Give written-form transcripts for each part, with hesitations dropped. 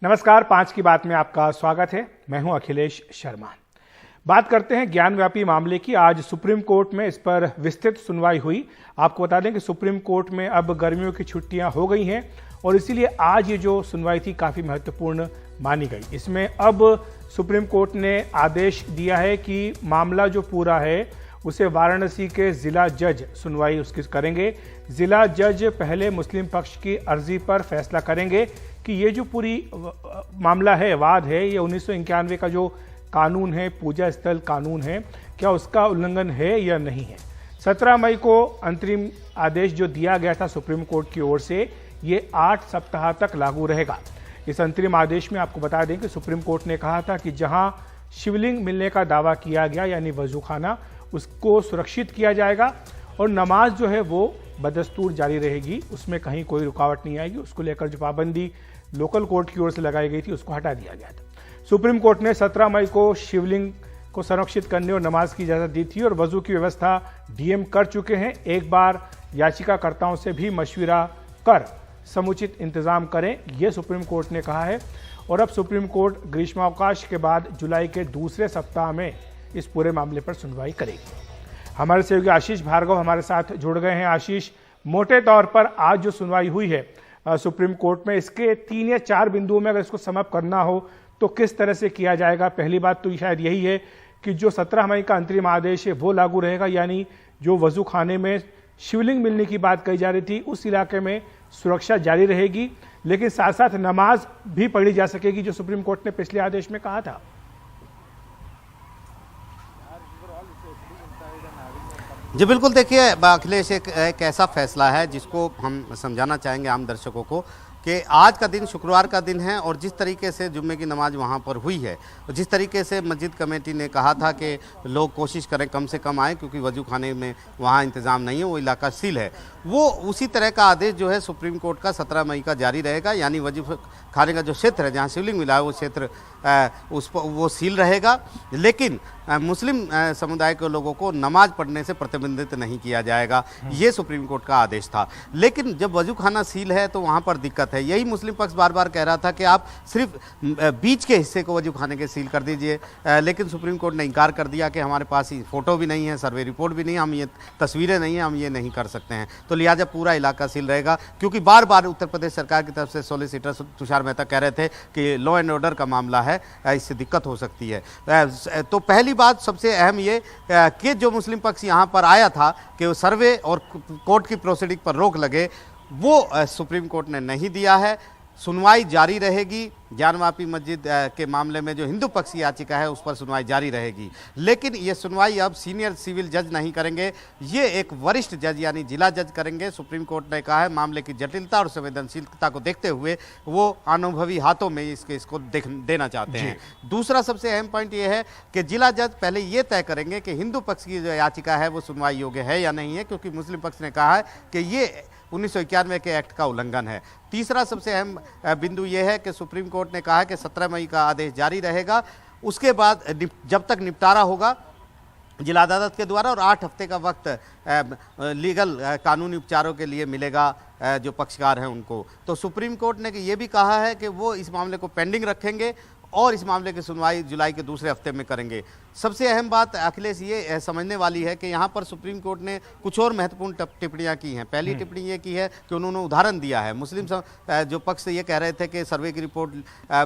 नमस्कार, 5 की बात में आपका स्वागत है। मैं हूं अखिलेश शर्मा। बात करते हैं ज्ञानव्यापी मामले की। आज सुप्रीम कोर्ट में इस पर विस्तृत सुनवाई हुई। आपको बता दें कि सुप्रीम कोर्ट में अब गर्मियों की छुट्टियां हो गई हैं और इसीलिए आज ये जो सुनवाई थी काफ़ी महत्वपूर्ण मानी गई। इसमें अब सुप्रीम कोर्ट ने आदेश दिया है कि मामला जो पूरा है उसे वाराणसी के जिला जज सुनवाई उसकी करेंगे। जिला जज पहले मुस्लिम पक्ष की अर्जी पर फैसला करेंगे कि ये जो पूरी मामला है, वाद है, ये 1991 का जो कानून है, पूजा स्थल कानून है, क्या उसका उल्लंघन है या नहीं है। 17 मई को अंतरिम आदेश जो दिया गया था सुप्रीम कोर्ट की ओर से, ये 8 सप्ताह तक लागू रहेगा। इस अंतरिम आदेश में आपको बता दें कि सुप्रीम कोर्ट ने कहा था कि जहां शिवलिंग मिलने का दावा किया गया यानी वजूखाना, उसको सुरक्षित किया जाएगा और नमाज जो है वो बदस्तूर जारी रहेगी, उसमें कहीं कोई रुकावट नहीं आएगी। उसको लेकर जो पाबंदी लोकल कोर्ट की ओर से लगाई गई थी उसको हटा दिया गया था। सुप्रीम कोर्ट ने 17 मई को शिवलिंग को संरक्षित करने और नमाज की इजाजत दी थी और वजू की व्यवस्था डीएम कर चुके हैं। एक बार याचिकाकर्ताओं से भी मशविरा कर समुचित इंतजाम करें, यह सुप्रीम कोर्ट ने कहा है। और अब सुप्रीम कोर्ट ग्रीष्मावकाश के बाद जुलाई के दूसरे सप्ताह में इस पूरे मामले पर सुनवाई करेगी। हमारे सहयोगी आशीष भार्गव हमारे साथ जुड़ गए हैं। आशीष, मोटे तौर पर आज जो सुनवाई हुई है सुप्रीम कोर्ट में, इसके 3 या 4 बिंदुओं में अगर इसको समअप करना हो तो किस तरह से किया जाएगा। पहली बात तो शायद यही है कि जो 17 मई का अंतरिम आदेश है वो लागू रहेगा, यानी जो वजू खाने में शिवलिंग मिलने की बात कही जा रही थी उस इलाके में सुरक्षा जारी रहेगी, लेकिन साथ साथ नमाज भी पढ़ी जा सकेगी जो सुप्रीम कोर्ट ने पिछले आदेश में कहा था। जी बिल्कुल, देखिए अखिलेश, एक ऐसा फैसला है जिसको हम समझाना चाहेंगे आम दर्शकों को कि आज का दिन शुक्रवार का दिन है और जिस तरीके से जुम्मे की नमाज वहाँ पर हुई है, जिस तरीके से मस्जिद कमेटी ने कहा था कि लोग कोशिश करें कम से कम आए क्योंकि वजू खाने में वहाँ इंतज़ाम नहीं है, वो इलाका सील है, वो उसी तरह का आदेश जो है सुप्रीम कोर्ट का 17 मई का जारी रहेगा। यानी वजू खाने का जो क्षेत्र है जहाँ शिवलिंग मिला है वो क्षेत्र उस पर वो सील रहेगा, लेकिन मुस्लिम समुदाय के लोगों को नमाज पढ़ने से प्रतिबंधित नहीं किया जाएगा, ये सुप्रीम कोर्ट का आदेश था। लेकिन जब वजू खाना सील है तो वहाँ पर दिक्कत है। यही मुस्लिम पक्ष बार बार कह रहा था कि आप सिर्फ बीच के हिस्से को वजू खाने के सील कर दीजिए, लेकिन सुप्रीम कोर्ट ने इनकार कर दिया कि हमारे पास फ़ोटो भी नहीं है, सर्वे रिपोर्ट भी नहीं है, हम ये तस्वीरें नहीं हैं, हम ये नहीं कर सकते हैं, तो लिहाजा पूरा इलाका सील रहेगा। क्योंकि बार बार उत्तर प्रदेश सरकार की तरफ से सॉलिसिटर तुषार मेहता कह रहे थे कि लॉ एंड ऑर्डर का मामला है, इससे दिक्कत हो सकती है। तो पहली बात सबसे अहम ये कि जो मुस्लिम पक्ष यहाँ पर आया था कि वो सर्वे और कोर्ट की प्रोसीडिंग पर रोक लगे, वो सुप्रीम कोर्ट ने नहीं दिया है। सुनवाई जारी रहेगी। ज्ञानवापी मस्जिद के मामले में जो हिंदू पक्ष की याचिका है उस पर सुनवाई जारी रहेगी, लेकिन ये सुनवाई अब सीनियर सिविल जज नहीं करेंगे, ये एक वरिष्ठ जज यानी जिला जज करेंगे। सुप्रीम कोर्ट ने कहा है मामले की जटिलता और संवेदनशीलता को देखते हुए वो अनुभवी हाथों में इसको देना चाहते हैं। दूसरा सबसे अहम पॉइंट ये है कि जिला जज पहले ये तय करेंगे कि हिंदू पक्ष की जो याचिका है वो सुनवाई योग्य है या नहीं है, क्योंकि मुस्लिम पक्ष ने कहा है कि ये 1991 के एक्ट का उल्लंघन है। तीसरा सबसे अहम बिंदु यह है कि सुप्रीम कोर्ट ने कहा है कि 17 मई का आदेश जारी रहेगा, उसके बाद जब तक निपटारा होगा जिला अदालत के द्वारा और 8 हफ्ते का वक्त लीगल कानूनी उपचारों के लिए मिलेगा जो पक्षकार हैं उनको। तो सुप्रीम कोर्ट ने ये भी कहा है कि वो इस मामले को पेंडिंग रखेंगे और इस मामले की सुनवाई जुलाई के दूसरे हफ्ते में करेंगे। सबसे अहम बात अखिलेश ये समझने वाली है कि यहाँ पर सुप्रीम कोर्ट ने कुछ और महत्वपूर्ण टिप्पणियाँ की हैं। पहली टिप्पणी ये की है कि उन्होंने उदाहरण दिया है। मुस्लिम जो पक्ष ये कह रहे थे कि सर्वे की रिपोर्ट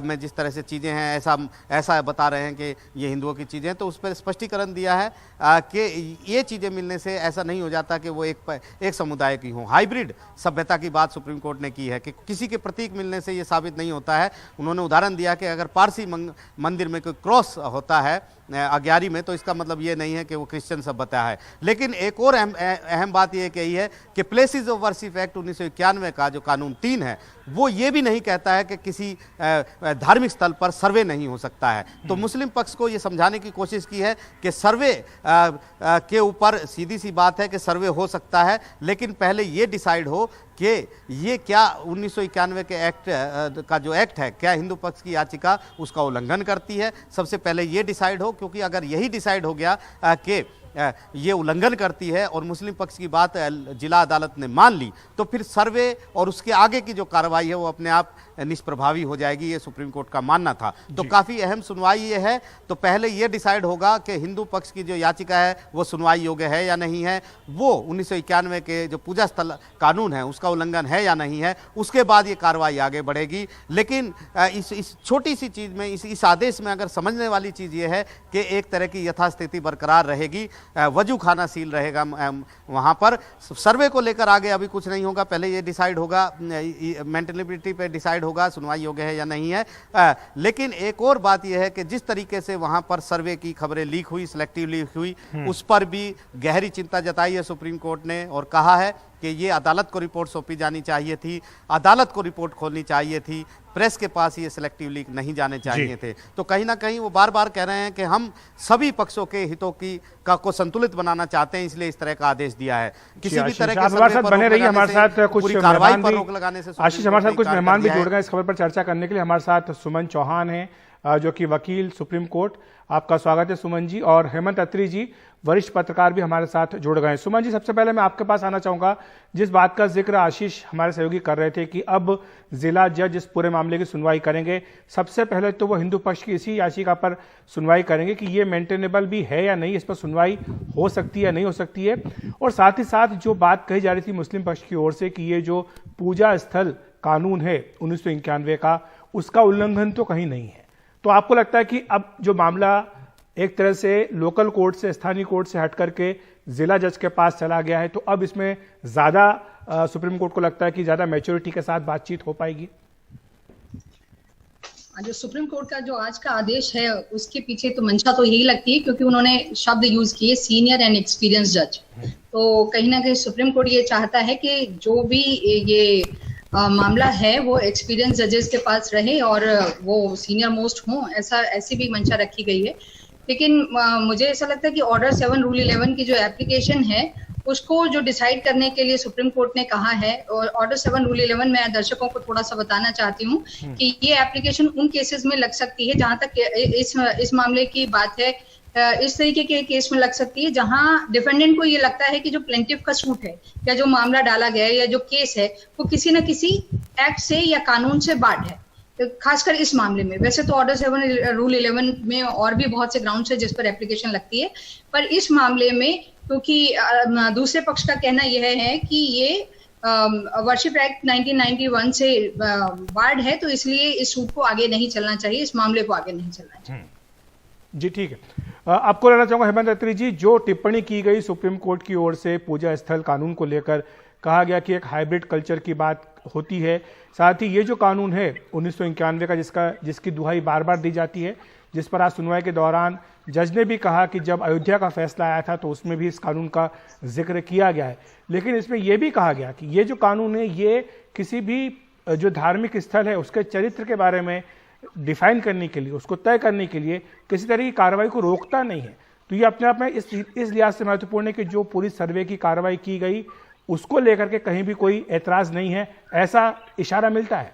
में जिस तरह से चीज़ें हैं ऐसा बता रहे हैं कि ये हिंदुओं की चीज़ें हैं, तो उस पर स्पष्टीकरण दिया है कि ये चीज़ें मिलने से ऐसा नहीं हो जाता कि वो एक समुदाय की हों। हाइब्रिड सभ्यता की बात सुप्रीम कोर्ट ने की है कि किसी के प्रतीक मिलने से ये साबित नहीं होता है। उन्होंने उदाहरण दिया कि अगर पारसी मंदिर में कोई क्रॉस होता है अग्यारी में, तो इसका मतलब ये नहीं है कि वो क्रिश्चियन सभ्यता है। लेकिन एक और अहम बात ये कही है कि प्लेसेस ऑफ वर्शिप एक्ट 1991 का जो कानून 3 है वो ये भी नहीं कहता है कि किसी धार्मिक स्थल पर सर्वे नहीं हो सकता है। तो मुस्लिम पक्ष को ये समझाने की कोशिश की है कि सर्वे के ऊपर सीधी सी बात है कि सर्वे हो सकता है, लेकिन पहले ये डिसाइड हो कि ये क्या 1991 के एक्ट का जो एक्ट है क्या हिंदू पक्ष की याचिका उसका उल्लंघन करती है। सबसे पहले ये डिसाइड हो, क्योंकि अगर यही डिसाइड हो गया कि ये उल्लंघन करती है और मुस्लिम पक्ष की बात जिला अदालत ने मान ली, तो फिर सर्वे और उसके आगे की जो कार्रवाई है वो अपने आप निष्प्रभावी हो जाएगी, ये सुप्रीम कोर्ट का मानना था। तो काफी अहम सुनवाई ये है। तो पहले ये डिसाइड होगा कि हिंदू पक्ष की जो याचिका है वो सुनवाई योग्य है या नहीं है, वो 1991 के जो पूजा स्थल कानून है उसका उल्लंघन है या नहीं है, उसके बाद ये कार्रवाई आगे बढ़ेगी। लेकिन इस छोटी सी चीज में, इस आदेश में अगर समझने वाली चीज ये है कि एक तरह की यथास्थिति बरकरार रहेगी, वजू खाना सील रहेगा वहां पर। सर्वे को लेकर आगे अभी कुछ नहीं होगा, पहले ये डिसाइड होगा, मेंटेनेबिलिटी पे डिसाइड होगा सुनवाई योग्य है या नहीं है। लेकिन एक और बात यह है कि जिस तरीके से वहां पर सर्वे की खबरें लीक हुई, सिलेक्टिव लीक हुई, उस पर भी गहरी चिंता जताई है सुप्रीम कोर्ट ने और कहा है कि ये अदालत को रिपोर्ट सौंपी जानी चाहिए थी, अदालत को रिपोर्ट खोलनी चाहिए थी, प्रेस के पास ये सिलेक्टिव लीक नहीं जाने चाहिए थे। तो कहीं ना कहीं वो बार बार कह रहे हैं कि हम सभी पक्षों के हितों को संतुलित बनाना चाहते हैं, इसलिए इस तरह का आदेश दिया है। किसी भी तरह के हमारे साथ बने रहिए, हमारे साथ कुछ कार्रवाई पर रोक लगाने से आशीष, हमारे साथ कुछ मेहमान भी जुड़ गए इस खबर पर चर्चा करने के लिए। हमारे साथ सुमन चौहान हैं जो कि वकील सुप्रीम कोर्ट, आपका स्वागत है सुमन जी। और हेमंत अत्री जी वरिष्ठ पत्रकार भी हमारे साथ जुड़ गए हैं। सुमन जी, सबसे पहले मैं आपके पास आना चाहूंगा, जिस बात का जिक्र आशीष हमारे सहयोगी कर रहे थे कि अब जिला जज इस पूरे मामले की सुनवाई करेंगे, सबसे पहले तो वो हिंदू पक्ष की इसी याचिका पर सुनवाई करेंगे कि ये मेंटेनेबल भी है या नहीं, इस पर सुनवाई हो सकती है या नहीं हो सकती है। और साथ ही साथ जो बात कही जा रही थी मुस्लिम पक्ष की ओर से कि ये जो पूजा स्थल कानून है 1991 का, उसका उल्लंघन तो कहीं नहीं है। तो आपको लगता है कि अब जो मामला एक तरह से लोकल कोर्ट से, स्थानीय कोर्ट से हट करके जिला जज के पास चला गया है, तो अब इसमें ज्यादा सुप्रीम कोर्ट को लगता है कि ज्यादा मैच्योरिटी के साथ बातचीत हो पाएगी? जो सुप्रीम कोर्ट का जो आज का आदेश है उसके पीछे तो मंशा तो यही लगती है, क्योंकि उन्होंने शब्द यूज किए सीनियर एंड एक्सपीरियंस जज। तो कहीं ना कहीं सुप्रीम कोर्ट ये चाहता है कि जो भी ये मामला है वो एक्सपीरियंस जजेस के पास रहे और वो सीनियर मोस्ट हों, ऐसी भी मंशा रखी गई है। लेकिन मुझे ऐसा लगता है कि ऑर्डर 7 रूल 11 की जो एप्लीकेशन है उसको जो डिसाइड करने के लिए सुप्रीम कोर्ट ने कहा है, और ऑर्डर 7 रूल 11 मैं दर्शकों को थोड़ा सा बताना चाहती हूँ कि ये एप्लीकेशन उन केसेस में लग सकती है, जहां तक इस मामले की बात है, इस तरीके के केस में लग सकती है जहां डिफेंडेंट को ये लगता है कि जो प्लेंटिफ का सूट है या जो मामला डाला गया है या जो केस है वो किसी न किसी एक्ट से या कानून से बाढ़ है, खासकर इस मामले में। वैसे तो ऑर्डर 7 रूल 11 में और भी बहुत से ग्राउंड्स है जिस पर एप्लीकेशन लगती है, पर इस मामले में क्योंकि दूसरे पक्ष का कहना यह है कि ये वर्शिप एक्ट 1991 से बाढ़ है, तो इसलिए इस सूट को आगे नहीं चलना चाहिए, इस मामले को आगे नहीं चलना चाहिए। जी ठीक है। आपको लेना चाहूंगा हेमंत अत्री जी, जो टिप्पणी की गई सुप्रीम कोर्ट की ओर से पूजा स्थल कानून को लेकर, कहा गया कि एक हाइब्रिड कल्चर की बात होती है, साथ ही ये जो कानून है 1991 का जिसकी दुहाई बार बार दी जाती है, जिस पर आज सुनवाई के दौरान जज ने भी कहा कि जब अयोध्या का फैसला आया था तो उसमें भी इस कानून का जिक्र किया गया है, लेकिन इसमें यह भी कहा गया कि ये जो कानून है ये किसी भी जो धार्मिक स्थल है उसके चरित्र के बारे में डिफाइन करने के लिए, उसको तय करने के लिए किसी तरह की कार्रवाई को रोकता नहीं है। तो ये अपने आप में इस लिहाज से महत्वपूर्ण है कि जो पूरी सर्वे की कार्रवाई की गई उसको लेकर के कहीं भी कोई ऐतराज नहीं है, ऐसा इशारा मिलता है।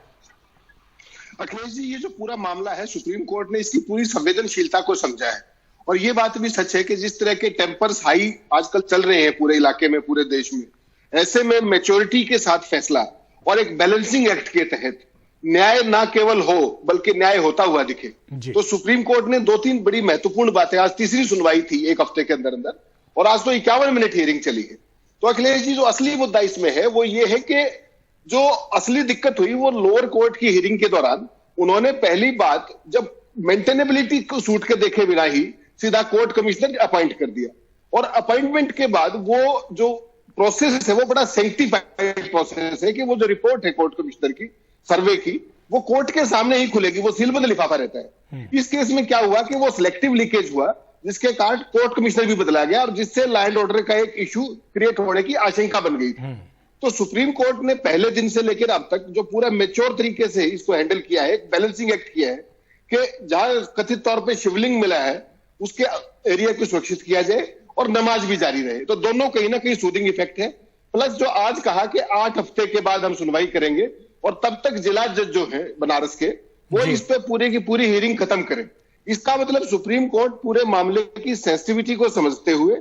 अखिलेश जी, ये जो पूरा मामला है सुप्रीम कोर्ट ने इसकी पूरी संवेदनशीलता को समझा है, और ये बात भी सच है कि जिस तरह के टेम्पर्स हाई आजकल चल रहे हैं पूरे इलाके में, पूरे देश में, ऐसे में मैच्योरिटी के साथ फैसला और एक बैलेंसिंग एक्ट के तहत न्याय ना केवल हो बल्कि न्याय होता हुआ दिखे, तो सुप्रीम कोर्ट ने 2-3 बड़ी महत्वपूर्ण बातें, आज तीसरी सुनवाई थी एक हफ्ते के अंदर अंदर, और आज तो 51 मिनट हियरिंग चली है। तो अखिलेश जी, जो असली मुद्दा इसमें है वो ये है कि जो असली दिक्कत हुई वो लोअर कोर्ट की हियरिंग के दौरान उन्होंने पहली बात जब मेंटेनेबिलिटी को सूट के देखे बिना ही सीधा कोर्ट कमिश्नर अपॉइंट कर दिया, और अपॉइंटमेंट के बाद वो जो प्रोसेस है वो बड़ा सेंक्टिफाइड प्रोसेस है कि वो जो रिपोर्ट है कोर्ट कमिश्नर की सर्वे की वो कोर्ट के सामने ही खुलेगी, वो सीलबंद लिफाफा रहता है। इस केस में क्या हुआ कि वो सिलेक्टिव लीकेज हुआ, जिसके कारण कोर्ट कमिश्नर भी बदला गया और जिससे लॉ एंड ऑर्डर का एक इशू क्रिएट होने की आशंका बन गई थी। तो सुप्रीम कोर्ट ने पहले दिन से लेकर अब तक जो पूरा मेच्योर तरीके से इसको हैंडल किया है, बैलेंसिंग एक्ट किया है कि जहां कथित तौर पे शिवलिंग मिला है उसके एरिया को सुरक्षित किया जाए और नमाज भी जारी रहे। तो दोनों कहीं ना कहीं सूदिंग इफेक्ट है। प्लस जो आज कहा कि 8 हफ्ते के बाद हम सुनवाई करेंगे और तब तक जिला जज जो है बनारस के वो इस पे पूरी की पूरी हियरिंग खत्म करें। इसका मतलब सुप्रीम कोर्ट पूरे मामले की सेंसिटिविटी को समझते हुए,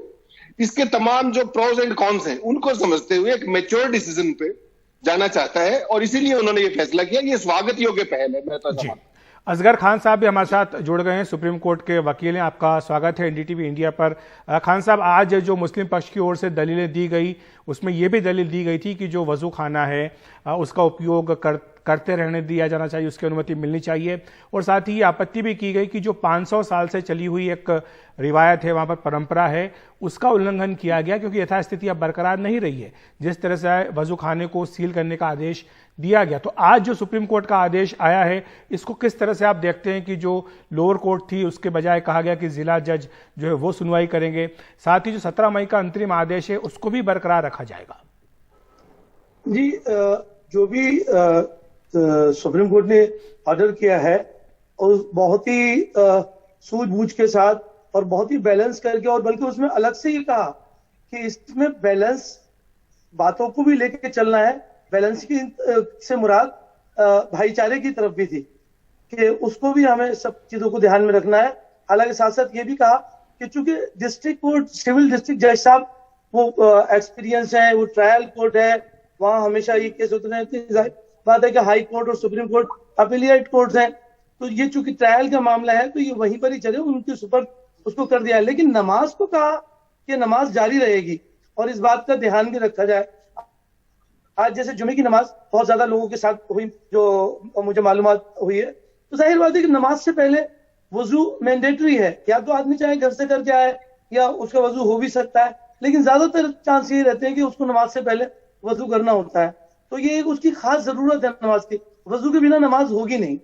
इसके तमाम जो प्रोज एंड कॉन्स हैं उनको समझते हुए एक मैच्योर डिसीजन पे जाना चाहता है और इसीलिए उन्होंने ये फैसला किया। ये स्वागत योग्य पहल है। मैं तो जी, असगर खान साहब भी हमारे साथ जुड़ गए हैं, सुप्रीम कोर्ट के वकील हैं। आपका स्वागत है एनडीटीवी इंडिया पर। खान साहब, आज जो मुस्लिम पक्ष की ओर से दलीलें दी गई उसमें यह भी दलील दी गई थी कि जो वजू खाना है उसका उपयोग करते रहने दिया जाना चाहिए, उसकी अनुमति मिलनी चाहिए। और साथ ही आपत्ति भी की गई कि जो 500 साल से चली हुई एक रिवायत है, वहाँ पर परंपरा है, उसका उल्लंघन किया गया क्योंकि यथास्थिति अब बरकरार नहीं रही है। जिस तरह से वजू खाने को सील करने का आदेश दिया गया, तो आज जो सुप्रीम कोर्ट का आदेश आया है, इसको किस तरह से आप देखते हैं कि जो लोअर कोर्ट थी उसके बजाय कहा गया कि जिला जज जो है वो सुनवाई करेंगे, साथ ही जो 17 मई का अंतरिम आदेश है उसको भी बरकरार रखा जाएगा? जी, जो भी सुप्रीम कोर्ट ने ऑर्डर किया है और बहुत ही सूझबूझ के साथ और बहुत ही बैलेंस करके, और बल्कि उसमें अलग से ये कहा कि इसमें बैलेंस बातों को भी लेके चलना है। बैलेंस की से मुराद भाईचारे की तरफ भी थी कि उसको भी हमें सब चीजों को ध्यान में रखना है। हालांकि साथ साथ ये भी कहा कि चूंकि डिस्ट्रिक्ट कोर्ट, सिविल डिस्ट्रिक्ट जज साहब वो एक्सपीरियंस है, वो ट्रायल कोर्ट है, वहां हमेशा ये केस होते रहते। बात है कि हाई कोर्ट और सुप्रीम कोर्ट अपीलिएट कोर्ट हैं, तो ये चूंकि ट्रायल का मामला है तो ये वहीं पर ही चले, उनके सुपर उसको कर दिया है। लेकिन नमाज को कहा कि नमाज जारी रहेगी और इस बात का ध्यान भी रखा जाए। आज जैसे जुमे की नमाज बहुत ज्यादा लोगों के साथ हुई, जो मुझे मालूमात हुई है, तो जाहिर बात है कि नमाज से पहले वजू मैंडेटरी है। या तो आदमी चाहे घर से करके आए या उसका वजू हो भी सकता है, लेकिन ज्यादातर चांस ये रहते हैं कि उसको नमाज से पहले वजू करना होता है। तो ये एक उसकी खास जरूरत है नमाज की, वजू के बिना नमाज होगी नहीं।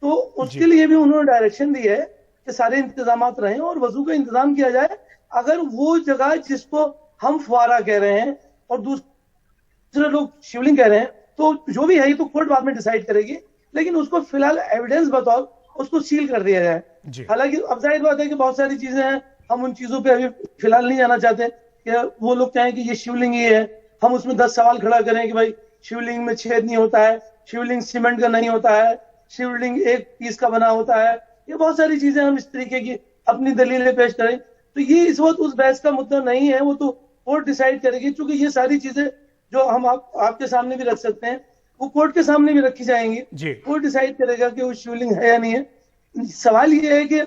तो उसके लिए भी उन्होंने डायरेक्शन दी है कि सारे इंतजाम रहें और वजू का इंतजाम किया जाए। अगर वो जगह जिसको हम फुआरा कह रहे हैं और दूसरे लोग शिवलिंग कह रहे हैं, तो जो भी है ये तो कोर्ट बाद में डिसाइड करेगी, लेकिन उसको फिलहाल एविडेंस बताओ, उसको सील कर दिया जाए। हालांकि अब जाहिर बात है कि बहुत सारी चीजें हैं, हम उन चीजों पे अभी फिलहाल नहीं जाना चाहते कि वो लोग चाहें कि ये शिवलिंग ही है, हम उसमें 10 सवाल खड़ा करें कि भाई शिवलिंग में छेद नहीं होता है, शिवलिंग सीमेंट का नहीं होता है, शिवलिंग एक पीस का बना होता है। ये बहुत सारी चीजें हम इस तरीके की अपनी दलीलें पेश करें, तो ये इस वक्त उस बहस का मुद्दा नहीं है, वो तो कोर्ट डिसाइड करेगी। क्योंकि ये सारी चीजें जो हम आपके सामने भी रख सकते हैं, वो कोर्ट के सामने भी रखी जाएंगी। कोर्ट डिसाइड करेगा कि वो शिवलिंग है या नहीं है। सवाल ये है कि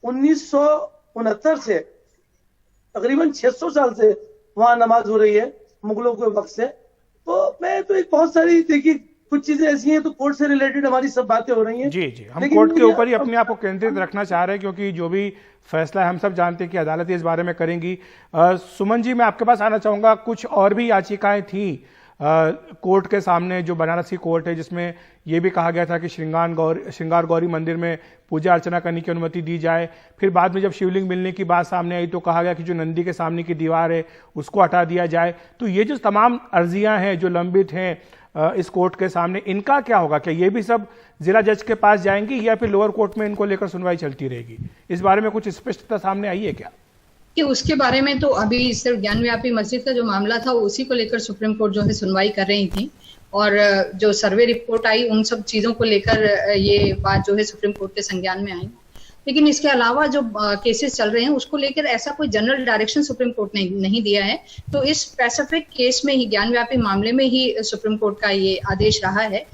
1969 से तकरीबन 600 साल से वहां नमाज हो रही है, मुगलों के वक्त से। तो मैं तो एक बहुत सारी देखिए कुछ चीजें ऐसी हैं, तो कोर्ट से रिलेटेड हमारी सब बातें हो रही हैं। जी, हम कोर्ट के ऊपर ही अपने आप को केंद्रित रखना चाह रहे हैं, क्योंकि जो भी फैसला है हम सब जानते हैं कि अदालत इस बारे में करेंगी। सुमन जी, मैं आपके पास आना चाहूंगा। कुछ और भी याचिकाएं थी कोर्ट के सामने, जो बनारस की कोर्ट है, जिसमें यह भी कहा गया था कि श्रृंगार गौरी मंदिर में पूजा अर्चना करने की अनुमति दी जाए। फिर बाद में जब शिवलिंग मिलने की बात सामने आई तो कहा गया कि जो नंदी के सामने की दीवार है उसको हटा दिया जाए। तो ये जो तमाम अर्जियां हैं जो लंबित हैं इस कोर्ट के सामने, इनका क्या होगा? क्या ये भी सब जिला जज के पास जाएंगी या फिर लोअर कोर्ट में इनको लेकर सुनवाई चलती रहेगी? इस बारे में कुछ स्पष्टता सामने आई है क्या? कि उसके बारे में तो अभी सिर्फ ज्ञानव्यापी मस्जिद का जो मामला था उसी को लेकर सुप्रीम कोर्ट जो है सुनवाई कर रही थी, और जो सर्वे रिपोर्ट आई उन सब चीजों को लेकर ये बात जो है सुप्रीम कोर्ट के संज्ञान में आई। लेकिन इसके अलावा जो केसेस चल रहे हैं उसको लेकर ऐसा कोई जनरल डायरेक्शन सुप्रीम कोर्ट ने नहीं दिया है। तो इस स्पेसिफिक केस में ही, ज्ञानव्यापी मामले में ही सुप्रीम कोर्ट का ये आदेश रहा है।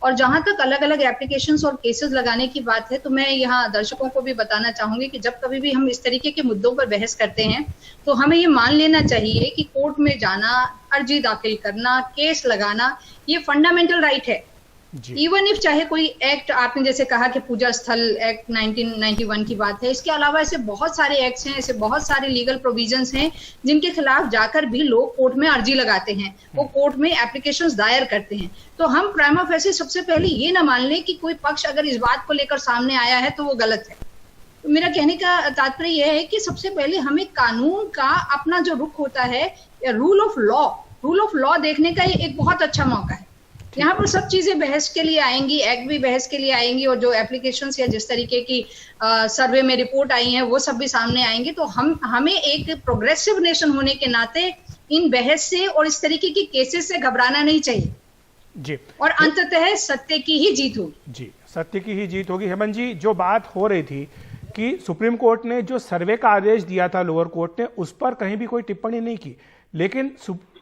और जहां तक अलग अलग एप्लीकेशंस और केसेस लगाने की बात है, तो मैं यहाँ दर्शकों को भी बताना चाहूंगी कि जब कभी भी हम इस तरीके के मुद्दों पर बहस करते हैं तो हमें ये मान लेना चाहिए कि कोर्ट में जाना, अर्जी दाखिल करना, केस लगाना, ये फंडामेंटल राइट है। इवन इफ चाहे कोई एक्ट, आपने जैसे कहा कि पूजा स्थल एक्ट 1991 की बात है, इसके अलावा ऐसे बहुत सारे एक्ट्स हैं, ऐसे बहुत सारे लीगल प्रोविजंस हैं जिनके खिलाफ जाकर भी लोग कोर्ट में अर्जी लगाते हैं, वो कोर्ट में एप्लीकेशंस दायर करते हैं। तो हम प्राइमा फेसी सबसे पहले ये ना मान लें कि कोई पक्ष अगर इस बात को लेकर सामने आया है तो वो गलत है। तो मेरा कहने का तात्पर्य यह है कि सबसे पहले हमें कानून का अपना जो रुख होता है, रूल ऑफ लॉ देखने का एक बहुत अच्छा मौका है। यहाँ पर सब चीजें बहस के लिए आएंगी, एक्ट भी बहस के लिए आएंगी, और जो एप्लीकेशंस या जिस तरीके की सर्वे में रिपोर्ट आई है वो सब भी सामने आएंगे। तो हमें एक प्रोग्रेसिव नेशन होने के नाते इन बहस से और इस तरीके की केसेस से घबराना नहीं चाहिए जी। और अंततः सत्य की ही जीत होगी। जी, सत्य की ही जीत होगी। हेमंत जी, जो बात हो रही थी कि सुप्रीम कोर्ट ने जो सर्वे का आदेश दिया था लोअर कोर्ट ने, उस पर कहीं भी कोई टिप्पणी नहीं की, लेकिन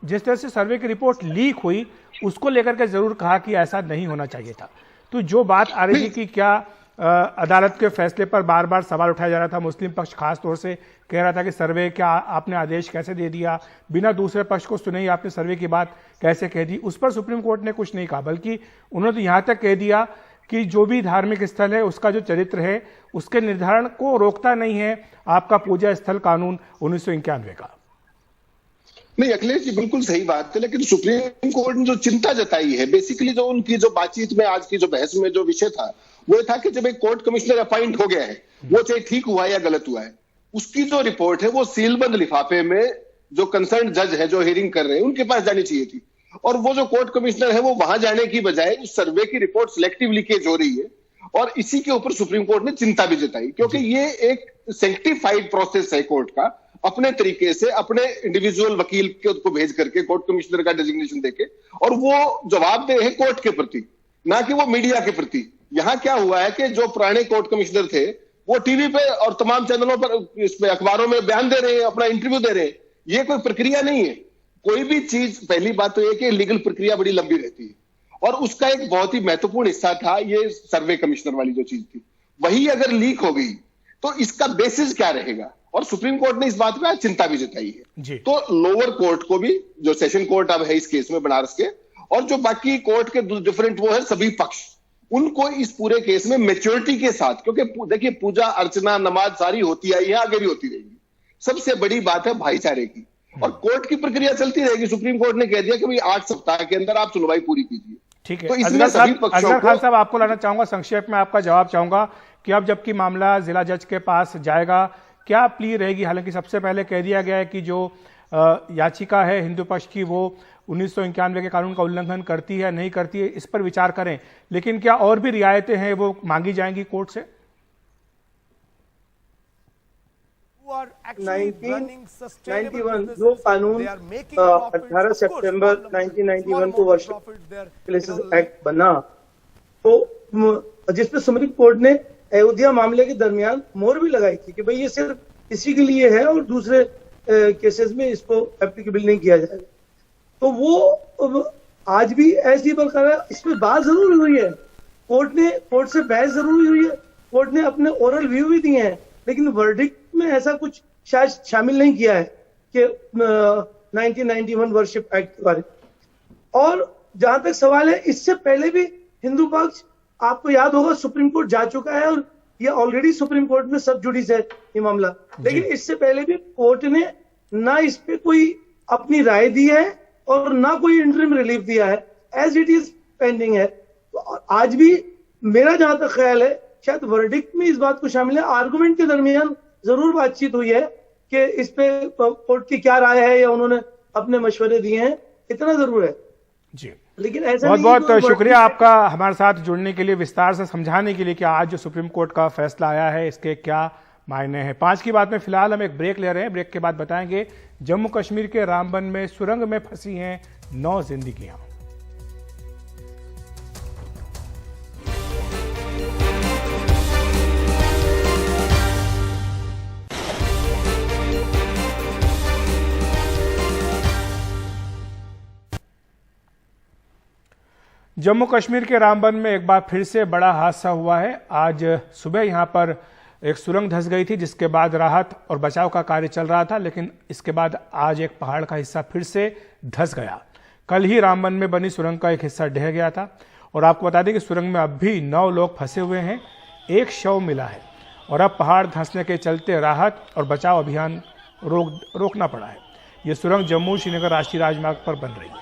जिस तरह से सर्वे की रिपोर्ट लीक हुई उसको लेकर के जरूर कहा कि ऐसा नहीं होना चाहिए था। तो जो बात आ रही थी कि क्या अदालत के फैसले पर बार बार सवाल उठाया जा रहा था, मुस्लिम पक्ष खास तौर से कह रहा था कि सर्वे क्या आपने आदेश कैसे दे दिया, बिना दूसरे पक्ष को सुने ही आपने सर्वे की बात कैसे कह दी। उस पर सुप्रीम कोर्ट ने कुछ नहीं कहा, बल्कि उन्होंने तो यहां तक कह दिया कि जो भी धार्मिक स्थल है उसका जो चरित्र है उसके निर्धारण को रोकता नहीं है आपका पूजा स्थल कानून 1991 का। नहीं अखिलेश जी, बिल्कुल सही बात है, लेकिन सुप्रीम कोर्ट ने जो चिंता जताई है, बेसिकली जो उनकी जो बातचीत में आज की जो बहस में जो विषय था वो था कि जब एक कोर्ट कमिश्नर अपॉइंट हो गया है, वो चाहे ठीक हुआ या गलत हुआ है, उसकी जो रिपोर्ट है वो सीलबंद लिफाफे में जो कंसर्न जज है जो हियरिंग कर रहे हैं उनके पास जानी चाहिए थी। और वो जो कोर्ट कमिश्नर है वो वहां जाने की बजाय उस सर्वे की रिपोर्ट सिलेक्टिव लीकेज हो रही है, और इसी के ऊपर सुप्रीम कोर्ट ने चिंता भी जताई, क्योंकि ये एक सेंक्टिफाइड प्रोसेस है कोर्ट का, अपने तरीके से अपने इंडिविजुअल वकील के को भेज करके कोर्ट कमिश्नर का डेजिग्नेशन देके, और वो जवाबदेह है कोर्ट के प्रति, ना कि वो मीडिया के प्रति। यहां क्या हुआ है कि जो पुराने कोर्ट कमिश्नर थे वो टीवी पे और तमाम चैनलों पर इसमें अखबारों में बयान दे रहे हैं, अपना इंटरव्यू दे रहे हैं। ये कोई प्रक्रिया नहीं है। कोई भी चीज, पहली बात तो ये कि लीगल प्रक्रिया बड़ी लंबी रहती है, और उसका एक बहुत ही महत्वपूर्ण हिस्सा था ये सर्वे कमिश्नर वाली जो चीज थी, वही अगर लीक हो गई तो इसका बेसिस क्या रहेगा। और सुप्रीम कोर्ट ने इस बात पर चिंता भी जताई है। तो लोअर कोर्ट को भी, जो सेशन कोर्ट अब है इस केस में बनारस के, और जो बाकी कोर्ट के डिफरेंट वो है सभी पक्ष, उनको इस पूरे केस में मैच्योरिटी के साथ, क्योंकि देखिए पूजा अर्चना नमाज सारी होती आई है, आगे भी होती रहेगी। सबसे बड़ी बात है भाईचारे की, और कोर्ट की प्रक्रिया चलती रहेगी। सुप्रीम कोर्ट ने कह दिया कि भाई 8 सप्ताह के अंदर आप सुनवाई पूरी कीजिए। ठीक है, तो इसमें सभी पक्षों को, खान साहब आपको लाना चाहूंगा, संक्षेप में आपका जवाब चाहूंगा कि अब जबकि मामला जिला जज के पास जाएगा क्या प्ली रहेगी। हालांकि सबसे पहले कह दिया गया है कि जो याचिका है हिंदू पक्ष की वो 1991 के कानून का उल्लंघन करती है नहीं करती है, इस पर विचार करें, लेकिन क्या और भी रियायतें हैं वो मांगी जाएंगी कोर्ट से? 1991 जो कानून 18 सितंबर 1991 को वर्शिप प्लेसेस एक्ट बना, तो जिसमें सुप्रीम कोर्ट ने अयोध्या मामले के दरमियान मोहर भी लगाई थी कि भाई ये सिर्फ इसी के लिए है और दूसरे केसेस में इसको एप्लीकेबल नहीं किया जाएगा। तो वो आज भी ऐसी बरकरार है। इसमें बात जरूर हुई है, कोर्ट से बहस जरूर हुई है, कोर्ट ने अपने ओरल व्यू भी दिए हैं, लेकिन वर्डिक्ट में ऐसा कुछ शायद शामिल नहीं किया है कि 1991 वर्शिप एक्ट के बारे में। और जहां तक सवाल है, इससे पहले भी हिंदू पक्ष, आपको याद होगा, सुप्रीम कोर्ट जा चुका है और ये ऑलरेडी सुप्रीम कोर्ट में सब जुडिस है ये मामला, लेकिन इससे पहले भी कोर्ट ने ना इस पे कोई अपनी राय दी है और ना कोई इंटरिम रिलीफ दिया है, एज इट इज पेंडिंग है। तो आज भी मेरा जहां तक ख्याल है, शायद वर्डिक्ट में इस बात को शामिल है। आर्गुमेंट के दरमियान जरूर बातचीत हुई है कि इस पे कोर्ट की क्या राय है या उन्होंने अपने मशवरे दिए हैं, इतना जरूर है जी। लेकिन ऐसा बहुत बहुत शुक्रिया आपका हमारे साथ जुड़ने के लिए, विस्तार से समझाने के लिए कि आज जो सुप्रीम कोर्ट का फैसला आया है इसके क्या मायने हैं। 5 की बात में फिलहाल हम एक ब्रेक ले रहे हैं, ब्रेक के बाद बताएंगे जम्मू कश्मीर के रामबन में सुरंग में फंसी हैं 9 जिंदगियां। जम्मू कश्मीर के रामबन में एक बार फिर से बड़ा हादसा हुआ है। आज सुबह यहां पर एक सुरंग धंस गई थी, जिसके बाद राहत और बचाव का कार्य चल रहा था, लेकिन इसके बाद आज एक पहाड़ का हिस्सा फिर से धंस गया। कल ही रामबन में बनी सुरंग का एक हिस्सा ढह गया था, और आपको बता दें कि सुरंग में अब भी 9 लोग फंसे हुए हैं, एक शव मिला है, और अब पहाड़ धंसने के चलते राहत और बचाव अभियान रोकना पड़ा है। ये सुरंग जम्मू श्रीनगर राष्ट्रीय राजमार्ग पर बन रही है।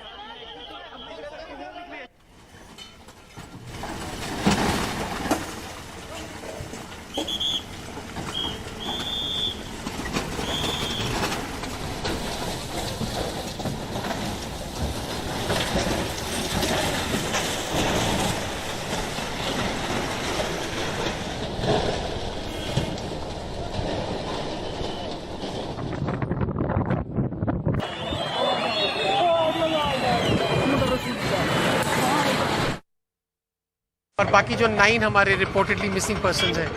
और बाकी जो 9 हमारे रिपोर्टेडली मिसिंग पर्सन्स हैं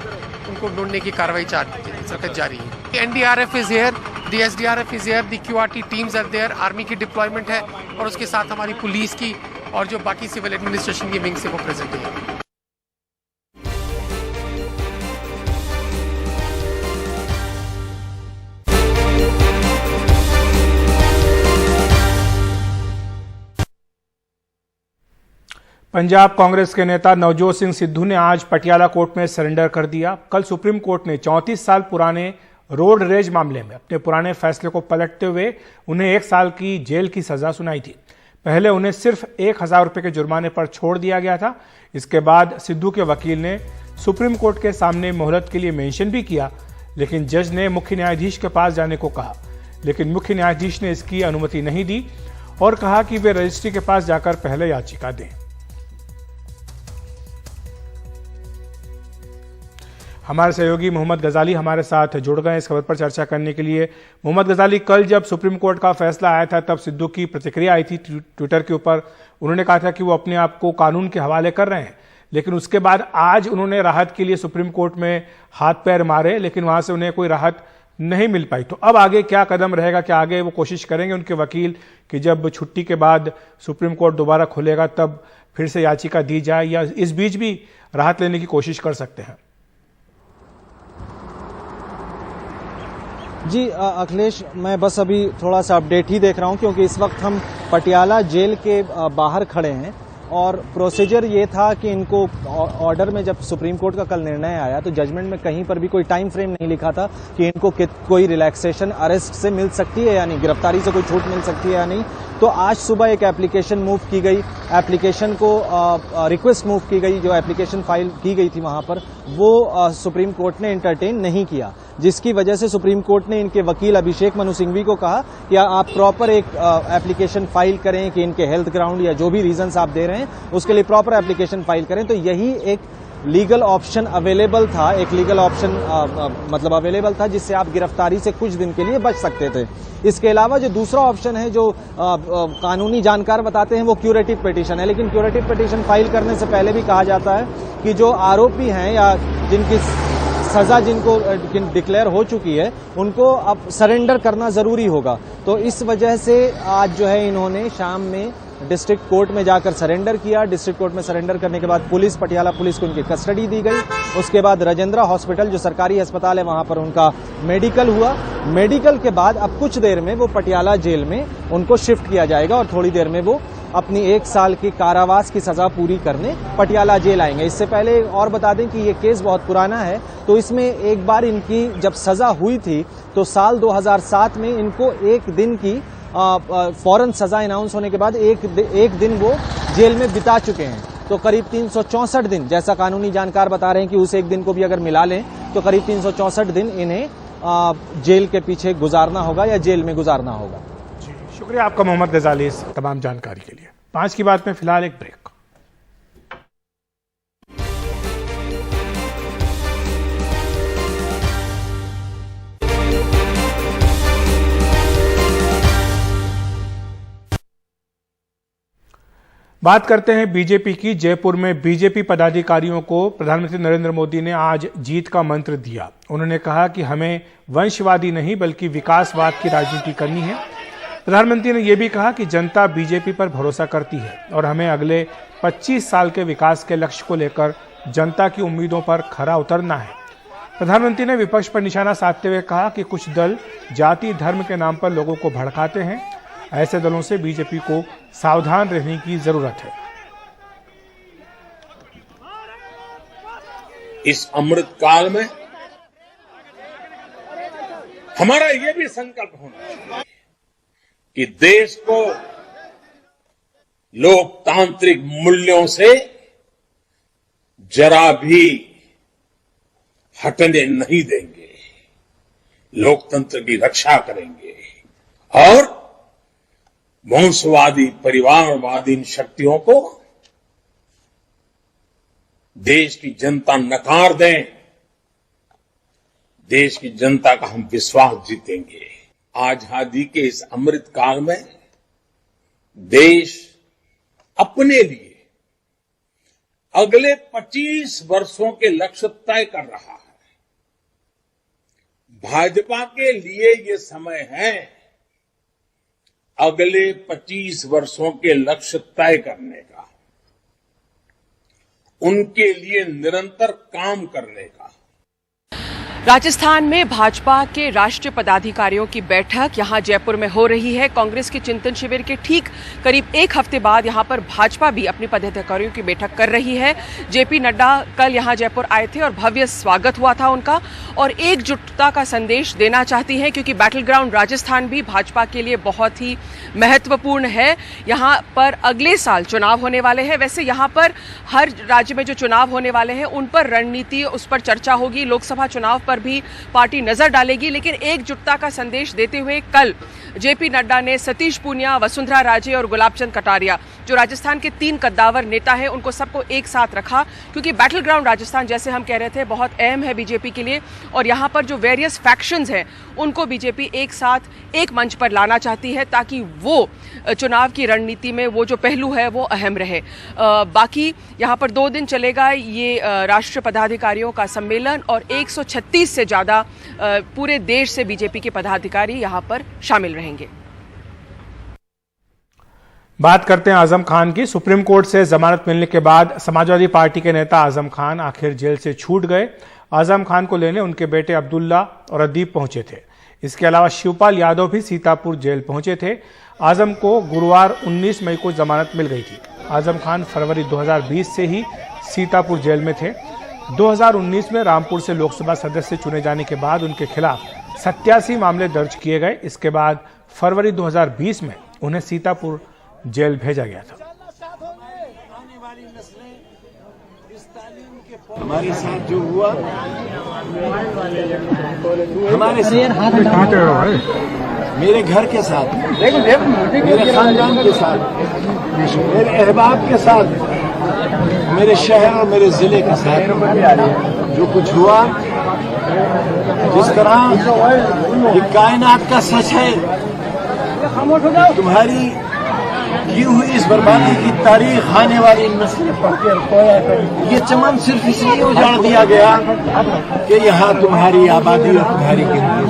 उनको ढूंढने की कार्रवाई जारी है। NDRF is here, the SDRF is there, the QRT teams are there, army की डिप्लॉयमेंट है और उसके साथ हमारी पुलिस की और जो बाकी सिविल एडमिनिस्ट्रेशन की विंग से वो प्रेजेंट है। पंजाब कांग्रेस के नेता नवजोत सिंह सिद्धू ने आज पटियाला कोर्ट में सरेंडर कर दिया। कल सुप्रीम कोर्ट ने 34 साल पुराने रोड रेज मामले में अपने पुराने फैसले को पलटते हुए उन्हें 1 साल की जेल की सजा सुनाई थी। पहले उन्हें सिर्फ 1000 रुपए के जुर्माने पर छोड़ दिया गया था। इसके बाद सिद्धू के वकील ने सुप्रीम कोर्ट के सामने मोहलत के लिए मेंशन भी किया, लेकिन जज ने मुख्य न्यायाधीश के पास जाने को कहा, लेकिन मुख्य न्यायाधीश ने इसकी अनुमति नहीं दी और कहा कि वे रजिस्ट्री के पास जाकर पहले याचिका दें। हमारे सहयोगी मोहम्मद गजाली हमारे साथ जुड़ गए इस खबर पर चर्चा करने के लिए। मोहम्मद गजाली, कल जब सुप्रीम कोर्ट का फैसला आया था तब सिद्धू की प्रतिक्रिया आई थी ट्विटर के ऊपर। उन्होंने कहा था कि वो अपने आप को कानून के हवाले कर रहे हैं, लेकिन उसके बाद आज उन्होंने राहत के लिए सुप्रीम कोर्ट में हाथ पैर मारे, लेकिन वहां से उन्हें कोई राहत नहीं मिल पाई। तो अब आगे क्या कदम रहेगा? क्या आगे वो कोशिश करेंगे उनके वकील कि जब छुट्टी के बाद सुप्रीम कोर्ट दोबारा खुलेगा तब फिर से याचिका दी जाए, या इस बीच भी राहत लेने की कोशिश कर सकते हैं? जी अखिलेश, मैं बस अभी थोड़ा सा अपडेट ही देख रहा हूं, क्योंकि इस वक्त हम पटियाला जेल के बाहर खड़े हैं और प्रोसीजर ये था कि इनको ऑर्डर में जब सुप्रीम कोर्ट का कल निर्णय आया तो जजमेंट में कहीं पर भी कोई टाइम फ्रेम नहीं लिखा था कि इनको कोई रिलैक्सेशन अरेस्ट से मिल सकती है या नहीं, गिरफ्तारी से कोई छूट मिल सकती है या नहीं। तो आज सुबह एक एप्लीकेशन मूव की गई, एप्लीकेशन को रिक्वेस्ट मूव की गई, जो एप्लीकेशन फाइल की गई थी वहां पर, वो सुप्रीम कोर्ट ने एंटरटेन नहीं किया, जिसकी वजह से सुप्रीम कोर्ट ने इनके वकील अभिषेक मनु सिंघवी को कहा कि आप प्रॉपर एक एप्लीकेशन फाइल करें कि इनके हेल्थ ग्राउंड या जो भी रीजंस आप दे रहे हैं उसके लिए प्रॉपर एप्लीकेशन फाइल करें। तो यही एक लीगल ऑप्शन अवेलेबल था, एक लीगल ऑप्शन मतलब अवेलेबल था जिससे आप गिरफ्तारी से कुछ दिन के लिए बच सकते थे। इसके अलावा जो दूसरा ऑप्शन है, जो कानूनी जानकार बताते हैं, वो क्यूरेटिव पिटीशन है, लेकिन क्यूरेटिव पिटीशन फाइल करने से पहले भी कहा जाता है कि जो आरोपी हैं या जिनकी सजा जिनको डिक्लेयर हो चुकी है उनको अब सरेंडर करना जरूरी होगा। तो इस वजह से आज जो है इन्होंने शाम में डिस्ट्रिक्ट कोर्ट में जाकर सरेंडर किया। डिस्ट्रिक्ट कोर्ट में सरेंडर करने के बाद पटियाला पुलिस को उनकी कस्टडी दी गई। उसके बाद राजेंद्रा हॉस्पिटल जो सरकारी अस्पताल है वहां पर उनका मेडिकल हुआ। मेडिकल के बाद अब कुछ देर में वो पटियाला जेल में उनको शिफ्ट किया जाएगा और थोड़ी देर में वो अपनी 1 साल की कारावास की सजा पूरी करने पटियाला जेल आएंगे। इससे पहले और बता दें कि ये केस बहुत पुराना है, तो इसमें एक बार इनकी जब सजा हुई थी तो साल 2007 में इनको 1 दिन की फौरन सजा अनाउंस होने के बाद एक दिन वो जेल में बिता चुके हैं। तो करीब 364 दिन, जैसा कानूनी जानकार बता रहे हैं कि उस एक दिन को भी अगर मिला लें तो करीब 364 दिन इन्हें जेल के पीछे गुजारना होगा या जेल में गुजारना होगा। जी, शुक्रिया आपका मोहम्मद गजाली इस तमाम जानकारी के लिए। 5 की बात में फिलहाल एक ब्रेक। बात करते हैं बीजेपी की। जयपुर में बीजेपी पदाधिकारियों को प्रधानमंत्री नरेंद्र मोदी ने आज जीत का मंत्र दिया। उन्होंने कहा कि हमें वंशवादी नहीं बल्कि विकासवाद की राजनीति करनी है। प्रधानमंत्री ने यह भी कहा कि जनता बीजेपी पर भरोसा करती है और हमें अगले 25 साल के विकास के लक्ष्य को लेकर जनता की उम्मीदों पर खरा उतरना है। प्रधानमंत्री ने विपक्ष पर निशाना साधते हुए कहा कि कुछ दल जाति धर्म के नाम पर लोगों को भड़काते हैं। ऐसे दलों से बीजेपी को सावधान रहने की जरूरत है। इस अमृत काल में हमारा ये भी संकल्प होना चाहिए कि देश को लोकतांत्रिक मूल्यों से जरा भी हटने नहीं देंगे, लोकतंत्र की रक्षा करेंगे और वंशवादी परिवारवादी शक्तियों को देश की जनता नकार दें, देश की जनता का हम विश्वास जीतेंगे। आजादी के इस अमृत काल में देश अपने लिए अगले 25 वर्षों के लक्ष्य तय कर रहा है। भाजपा के लिए ये समय है अगले 25 वर्षों के लक्ष्य तय करने का, उनके लिए निरंतर काम करने का। राजस्थान में भाजपा के राष्ट्रीय पदाधिकारियों की बैठक यहां जयपुर में हो रही है। कांग्रेस के चिंतन शिविर के ठीक करीब एक हफ्ते बाद यहां पर भाजपा भी अपनी पदाधिकारियों की बैठक कर रही है। जेपी नड्डा कल यहां जयपुर आए थे और भव्य स्वागत हुआ था उनका, और एकजुटता का संदेश देना चाहती है, क्योंकि बैटल ग्राउंड राजस्थान भी भाजपा के लिए बहुत ही महत्वपूर्ण है। यहां पर अगले साल चुनाव होने वाले हैं। वैसे यहां पर हर राज्य में जो चुनाव होने वाले हैं उन पर रणनीति, उस पर चर्चा होगी। लोकसभा चुनाव पर भी पार्टी नजर डालेगी, लेकिन एकजुटता का संदेश देते हुए कल जेपी नड्डा ने सतीश पूनिया, वसुंधरा राजे और गुलाब चंद कटारिया, जो राजस्थान के 3 कद्दावर नेता हैं, उनको सबको एक साथ रखा, क्योंकि बैटल ग्राउंड राजस्थान, जैसे हम कह रहे थे, बहुत अहम है बीजेपी के लिए, और यहाँ पर जो वेरियस फैक्शंस हैं उनको बीजेपी एक साथ एक मंच पर लाना चाहती है, ताकि वो चुनाव की रणनीति में वो जो पहलू है वो अहम रहे। बाकी यहाँ पर 2 दिन चलेगा ये राष्ट्रीय पदाधिकारियों का सम्मेलन, और 136 से ज़्यादा पूरे देश से बीजेपी के पदाधिकारी यहाँ पर शामिल रहेंगे। बात करते हैं आजम खान की। सुप्रीम कोर्ट से जमानत मिलने के बाद समाजवादी पार्टी के नेता आजम खान आखिर जेल से छूट गए। आजम खान को लेने उनके बेटे अब्दुल्ला और अदीब पहुंचे थे। इसके अलावा शिवपाल यादव भी सीतापुर जेल पहुंचे थे। आजम को गुरुवार 19 मई को जमानत मिल गई थी। आजम खान फरवरी 2020 से ही सीतापुर जेल में थे। 2019 में रामपुर से लोकसभा सदस्य चुने जाने के बाद उनके खिलाफ 87 मामले दर्ज किए गए। इसके बाद फरवरी 2020 में उन्हें सीतापुर जेल भेजा गया था। हमारे साथ जो हुआ, हमारे मेरे घर के साथ, मेरे खानदान के साथ, मेरे अहबाब के साथ, मेरे शहर और मेरे जिले के साथ जो कुछ हुआ, जिस तरह ये कायनात का सच है, तुम्हारी की हुई इस बर्बादी की तारीख आने वाली नस्ल पर ये चमन सिर्फ इसलिए उजाड़ दिया गया कि यहाँ तुम्हारी आबादी और तुम्हारी गिनती